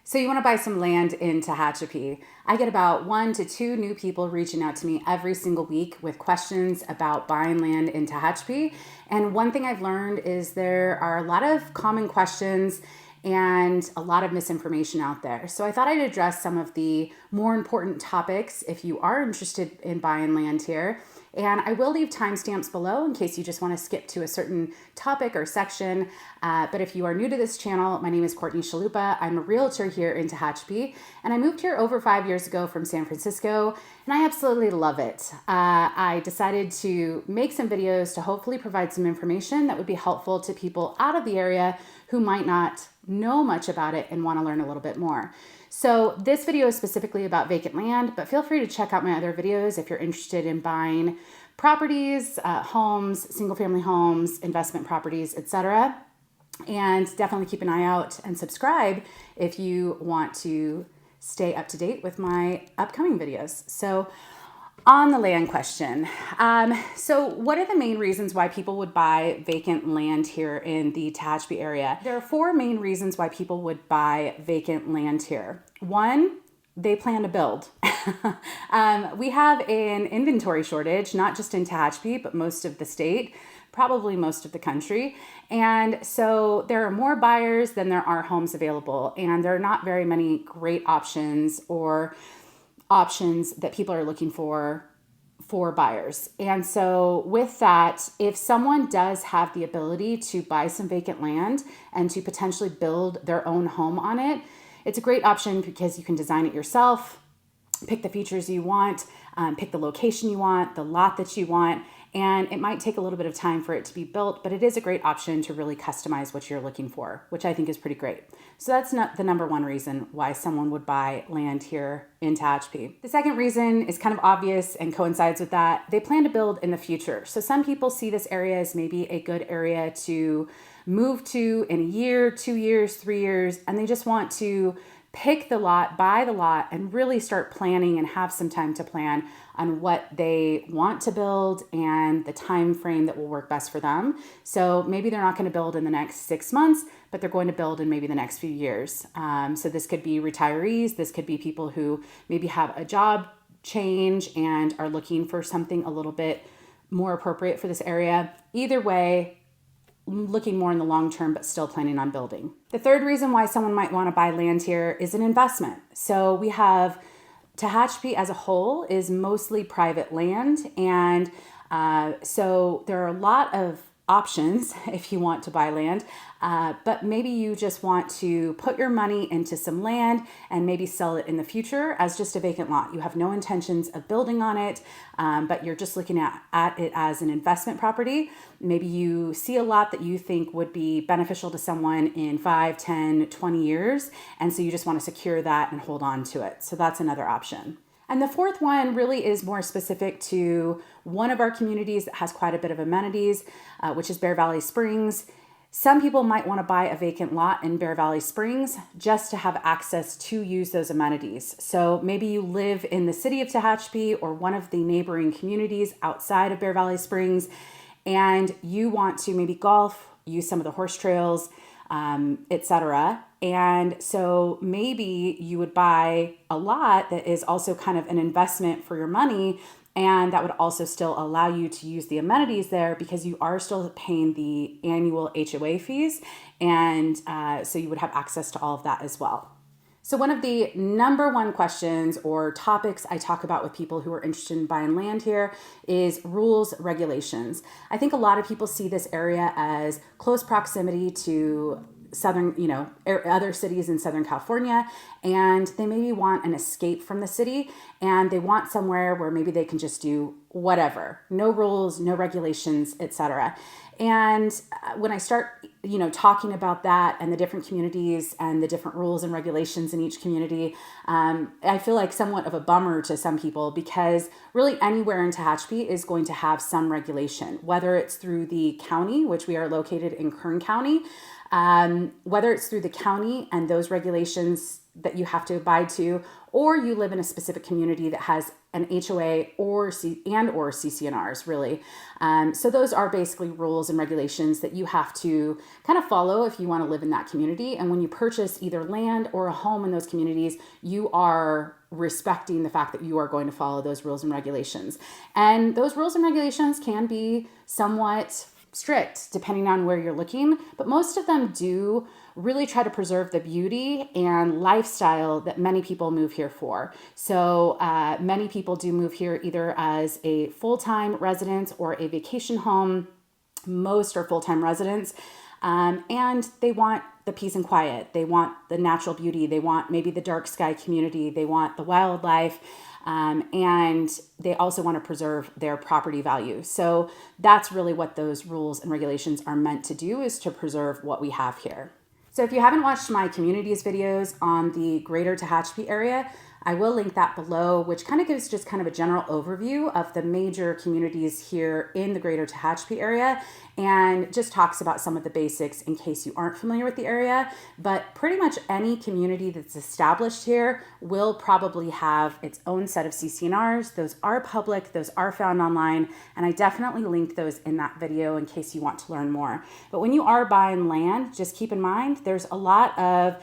So you want to buy some land in Tehachapi. I get about 1 to 2 new people reaching out to me every single week with questions about buying land in Tehachapi. And one thing I've learned is there are a lot of common questions and a lot of misinformation out there. So I thought I'd address some of the more important topics if you are interested in buying land here. And I will leave timestamps below in case you just want to skip to a certain topic or section. But if you are new to this channel, my name is Courtney Chalupa. I'm a realtor here in Tehachapi, and I moved here over 5 years ago from San Francisco, and I absolutely love it. I decided to make some videos to hopefully provide some information that would be helpful to people out of the area who might not know much about it and want to learn a little bit more. So this video is specifically about vacant land, but feel free to check out my other videos if you're interested in buying properties, homes, single-family homes, investment properties, etc. And definitely keep an eye out and subscribe if you want to stay up to date with my upcoming videos. So on the land question, so what are the main reasons why people would buy vacant land here in the Tehachapi area? There are 4 main reasons why people would buy vacant land here. 1, they plan to build. We have an inventory shortage, not just in Tehachapi, but most of the state, probably most of the country. And so there are more buyers than there are homes available. And there are not very many great options or options that people are looking for buyers. And so with that, if someone does have the ability to buy some vacant land and to potentially build their own home on it, it's a great option because you can design it yourself, pick the features you want, pick the location you want, the lot that you want, and it might take a little bit of time for it to be built, but it is a great option to really customize what you're looking for, which I think is pretty great. So that's not the number 1 reason why someone would buy land here in Tehachapi. The second reason is kind of obvious and coincides with that. They plan to build in the future. So some people see this area as maybe a good area to move to in a year, 2 years, 3 years, and they just want to pick the lot, buy the lot, and really start planning and have some time to plan on what they want to build and the time frame that will work best for them. So maybe they're not going to build in the next 6 months, but they're going to build in maybe the next few years. So this could be retirees. This could be people who maybe have a job change and are looking for something a little bit more appropriate for this area. Either way, looking more in the long term, but still planning on building. The third reason why someone might want to buy land here is an investment. So we have Tehachapi as a whole is mostly private land. And so there are a lot of options if you want to buy land, but maybe you just want to put your money into some land and maybe sell it in the future as just a vacant lot. You have no intentions of building on it, but you're just looking at it as an investment property. Maybe you see a lot that you think would be beneficial to someone in 5, 10, 20 years, and so you just want to secure that and hold on to it. So that's another option. And the fourth one really is more specific to one of our communities that has quite a bit of amenities, which is Bear Valley Springs. Some people might want to buy a vacant lot in Bear Valley Springs just to have access to use those amenities. So maybe you live in the city of Tehachapi or one of the neighboring communities outside of Bear Valley Springs, and you want to maybe golf, use some of the horse trails, etc. And so maybe you would buy a lot that is also kind of an investment for your money, and that would also still allow you to use the amenities there because you are still paying the annual HOA fees. And so you would have access to all of that as well. So one of the number 1 questions or topics I talk about with people who are interested in buying land here is rules, regulations. I think a lot of people see this area as close proximity to other cities in Southern California, and they maybe want an escape from the city, and they want somewhere where maybe they can just do whatever, no rules, no regulations, etc. And when I start, talking about that and the different communities and the different rules and regulations in each community, I feel like somewhat of a bummer to some people because really anywhere in Tehachapi is going to have some regulation, whether it's through the county, which we are located in Kern County, Whether it's through the county and those regulations that you have to abide to, or you live in a specific community that has an HOA or CCNRs, really. So those are basically rules and regulations that you have to kind of follow if you want to live in that community. And when you purchase either land or a home in those communities, you are respecting the fact that you are going to follow those rules and regulations. And those rules and regulations can be somewhat strict depending on where you're looking, but most of them do really try to preserve the beauty and lifestyle that many people move here for. So many people do move here either as a full-time residence or a vacation home. Most are full-time residents, and they want the peace and quiet. They want the natural beauty. They want maybe the dark sky community. They want the wildlife. And they also want to preserve their property value. So that's really what those rules and regulations are meant to do, is to preserve what we have here. So if you haven't watched my communities videos on the greater Tehachapi area, I will link that below, which kind of gives just kind of a general overview of the major communities here in the greater Tehachapi area, and just talks about some of the basics in case you aren't familiar with the area. But pretty much any community that's established here will probably have its own set of CCNRs. Those are public, those are found online, and I definitely linked those in that video in case you want to learn more. But when you are buying land, just keep in mind there's a lot of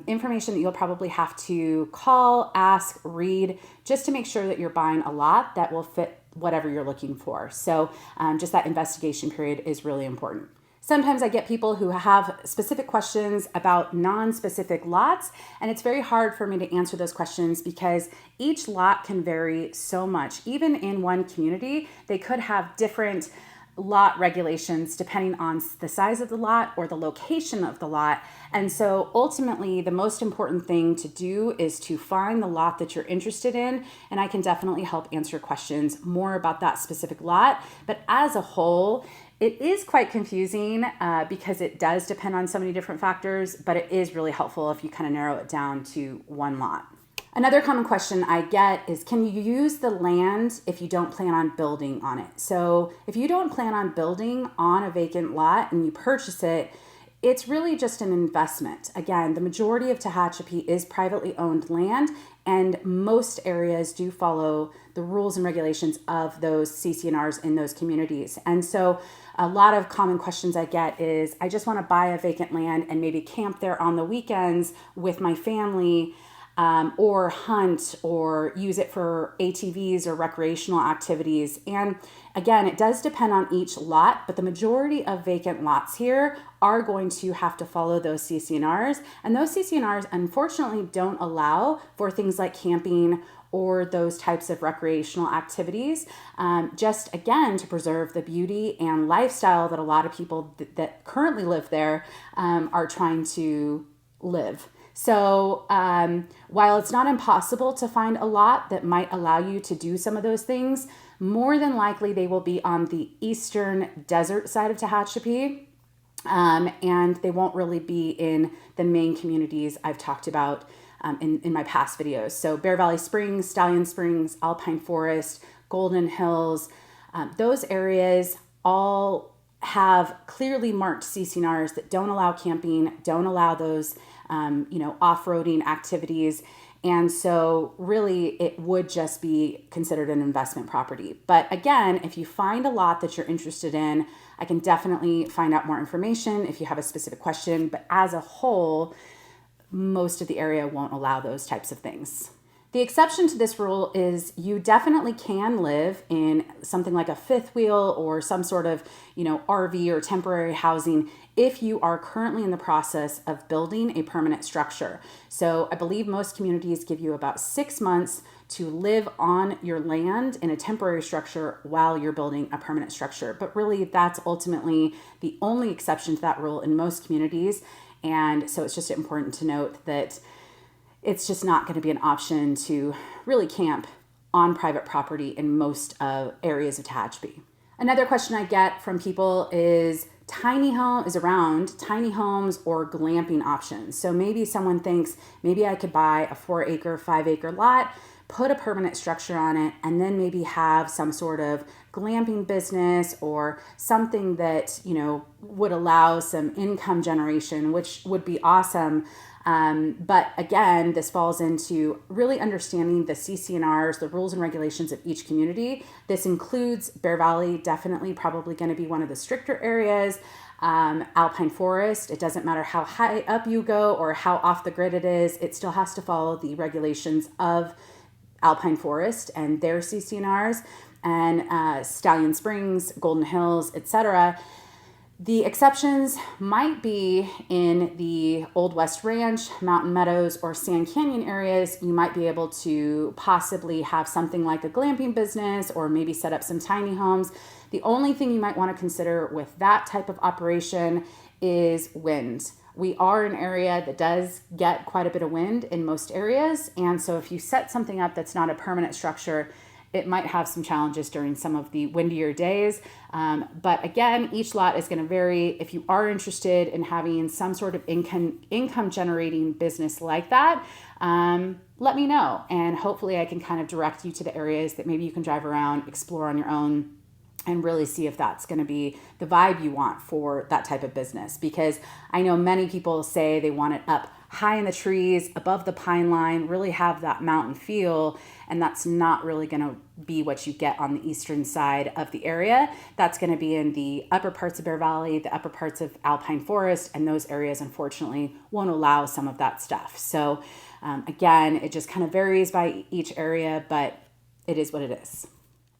information that you'll probably have to call, ask, read, just to make sure that you're buying a lot that will fit whatever you're looking for. So just that investigation period is really important. Sometimes I get people who have specific questions about non-specific lots, and it's very hard for me to answer those questions because each lot can vary so much. Even in one community, they could have different lot regulations depending on the size of the lot or the location of the lot. And so ultimately, the most important thing to do is to find the lot that you're interested in. And I can definitely help answer questions more about that specific lot. But as a whole, it is quite confusing because it does depend on so many different factors, but it is really helpful if you kind of narrow it down to one lot. Another common question I get is, can you use the land if you don't plan on building on it? So if you don't plan on building on a vacant lot and you purchase it, it's really just an investment. Again, the majority of Tehachapi is privately owned land, and most areas do follow the rules and regulations of those CCNRs in those communities. And so a lot of common questions I get is, I just want to buy a vacant land and maybe camp there on the weekends with my family, or hunt or use it for ATVs or recreational activities. And again, it does depend on each lot, but the majority of vacant lots here are going to have to follow those CCNRs. And those CCNRs, unfortunately, don't allow for things like camping or those types of recreational activities, just again, to preserve the beauty and lifestyle that a lot of people that currently live there are trying to live. So while it's not impossible to find a lot that might allow you to do some of those things, more than likely they will be on the eastern desert side of Tehachapi, and they won't really be in the main communities I've talked about in my past videos. So Bear Valley Springs, Stallion Springs, Alpine Forest, Golden Hills, those areas all have clearly marked CCNRs that don't allow camping, don't allow those off-roading activities. And so really it would just be considered an investment property. But again, if you find a lot that you're interested in, I can definitely find out more information if you have a specific question. But as a whole, most of the area won't allow those types of things. The exception to this rule is you definitely can live in something like a fifth wheel or some sort of, RV or temporary housing if you are currently in the process of building a permanent structure. So I believe most communities give you about 6 months to live on your land in a temporary structure while you're building a permanent structure. But really, that's ultimately the only exception to that rule in most communities. And so it's just important to note that it's just not going to be an option to really camp on private property in most areas of Tehachapi. Another question I get from people is around tiny homes or glamping options. So maybe someone thinks, maybe I could buy a 4-acre, 5-acre lot, put a permanent structure on it, and then maybe have some sort of glamping business or something that, would allow some income generation, which would be awesome. But again, this falls into really understanding the CC&Rs, the rules and regulations of each community. This includes Bear Valley, definitely probably going to be one of the stricter areas. Alpine Forest, it doesn't matter how high up you go or how off the grid it is, it still has to follow the regulations of Alpine Forest and their CC&Rs, and Stallion Springs, Golden Hills, etc. The exceptions might be in the Old West Ranch, Mountain Meadows, or Sand Canyon areas. You might be able to possibly have something like a glamping business or maybe set up some tiny homes. The only thing you might want to consider with that type of operation is wind. We are an area that does get quite a bit of wind in most areas. And so if you set something up that's not a permanent structure, it might have some challenges during some of the windier days. But again, each lot is going to vary. If you are interested in having some sort of income generating business like that, let me know. And hopefully I can kind of direct you to the areas that maybe you can drive around, explore on your own, and really see if that's going to be the vibe you want for that type of business. Because I know many people say they want it up high in the trees, above the pine line, really have that mountain feel, and that's not really going to be what you get on the eastern side of the area. That's going to be in the upper parts of Bear Valley, the upper parts of Alpine Forest, and those areas unfortunately won't allow some of that stuff. So again, it just kind of varies by each area, but it is what it is.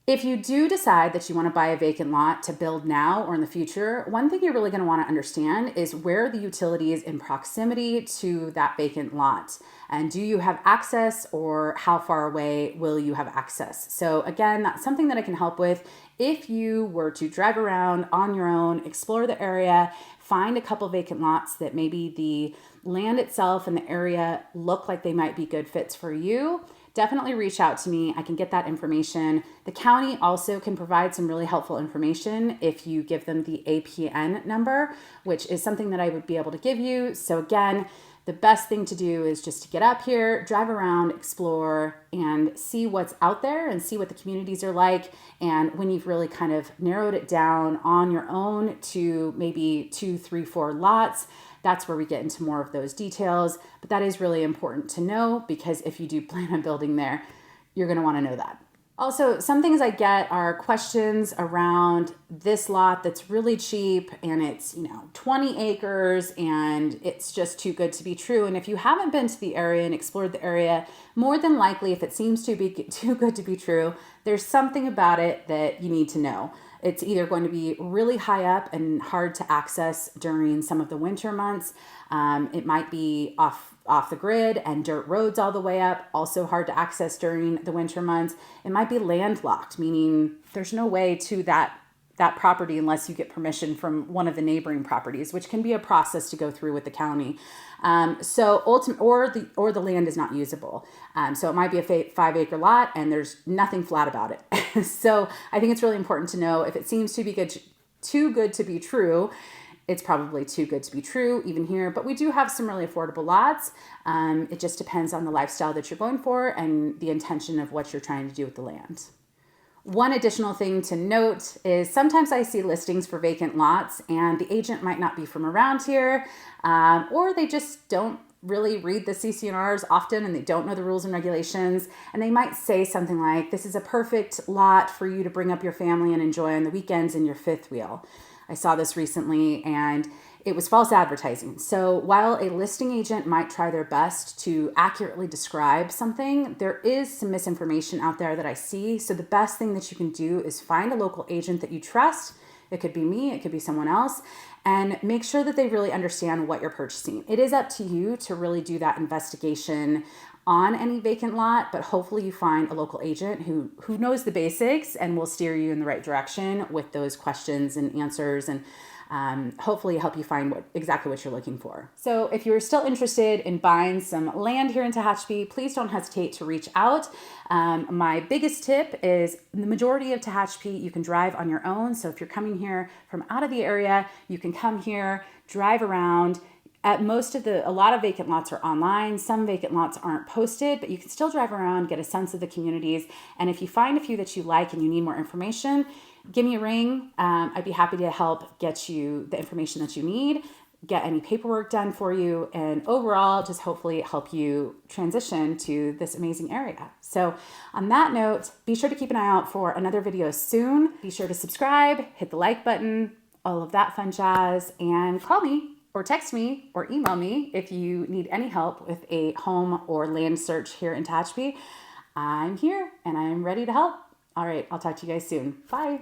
If you do decide that you want to buy a vacant lot to build now or in the future, one thing you're really going to want to understand is where the utility is in proximity to that vacant lot. And do you have access, or how far away will you have access? So again, that's something that I can help with. If you were to drive around on your own, explore the area, find a couple vacant lots that maybe the land itself and the area look like they might be good fits for you, definitely reach out to me. I can get that information. The county also can provide some really helpful information if you give them the APN number, which is something that I would be able to give you. So again, the best thing to do is just to get up here, drive around, explore, and see what's out there and see what the communities are like. And when you've really kind of narrowed it down on your own to maybe 2, 3, 4 lots, that's where we get into more of those details. But that is really important to know, because if you do plan on building there, you're going to want to know that. Also, some things I get are questions around this lot that's really cheap and it's, 20 acres and it's just too good to be true. And if you haven't been to the area and explored the area, more than likely, if it seems to be too good to be true, there's something about it that you need to know. It's either going to be really high up and hard to access during some of the winter months. It might be off the grid and dirt roads all the way up, also hard to access during the winter months. It might be landlocked, meaning there's no way to that property unless you get permission from one of the neighboring properties, which can be a process to go through with the county. Or the land is not usable. So it might be a 5-acre lot and there's nothing flat about it. So I think it's really important to know, if it seems to be too good to be true, it's probably too good to be true even here. But we do have some really affordable lots. It just depends on the lifestyle that you're going for and the intention of what you're trying to do with the land. One additional thing to note is sometimes I see listings for vacant lots and the agent might not be from around here, or they just don't really read the CC&Rs often and they don't know the rules and regulations. And they might say something like, this is a perfect lot for you to bring up your family and enjoy on the weekends in your fifth wheel. I saw this recently and it was false advertising. So while a listing agent might try their best to accurately describe something, there is some misinformation out there that I see. So the best thing that you can do is find a local agent that you trust. It could be me, it could be someone else, and make sure that they really understand what you're purchasing. It is up to you to really do that investigation on any vacant lot, but hopefully you find a local agent who knows the basics and will steer you in the right direction with those questions and answers, and hopefully help you find exactly what you're looking for. So if you're still interested in buying some land here in Tehachapi, please don't hesitate to reach out. My biggest tip is the majority of Tehachapi you can drive on your own. So if you're coming here from out of the area, you can come here, drive around, At a lot of vacant lots are online. Some vacant lots aren't posted, but you can still drive around, get a sense of the communities. And if you find a few that you like and you need more information, give me a ring. I'd be happy to help get you the information that you need, get any paperwork done for you, and overall just hopefully help you transition to this amazing area. So on that note, be sure to keep an eye out for another video soon. Be sure to subscribe, hit the like button, all of that fun jazz, and call me or text me or email me if you need any help with a home or land search here in Tehachapi. I'm here and I'm ready to help. All right, I'll talk to you guys soon. Bye.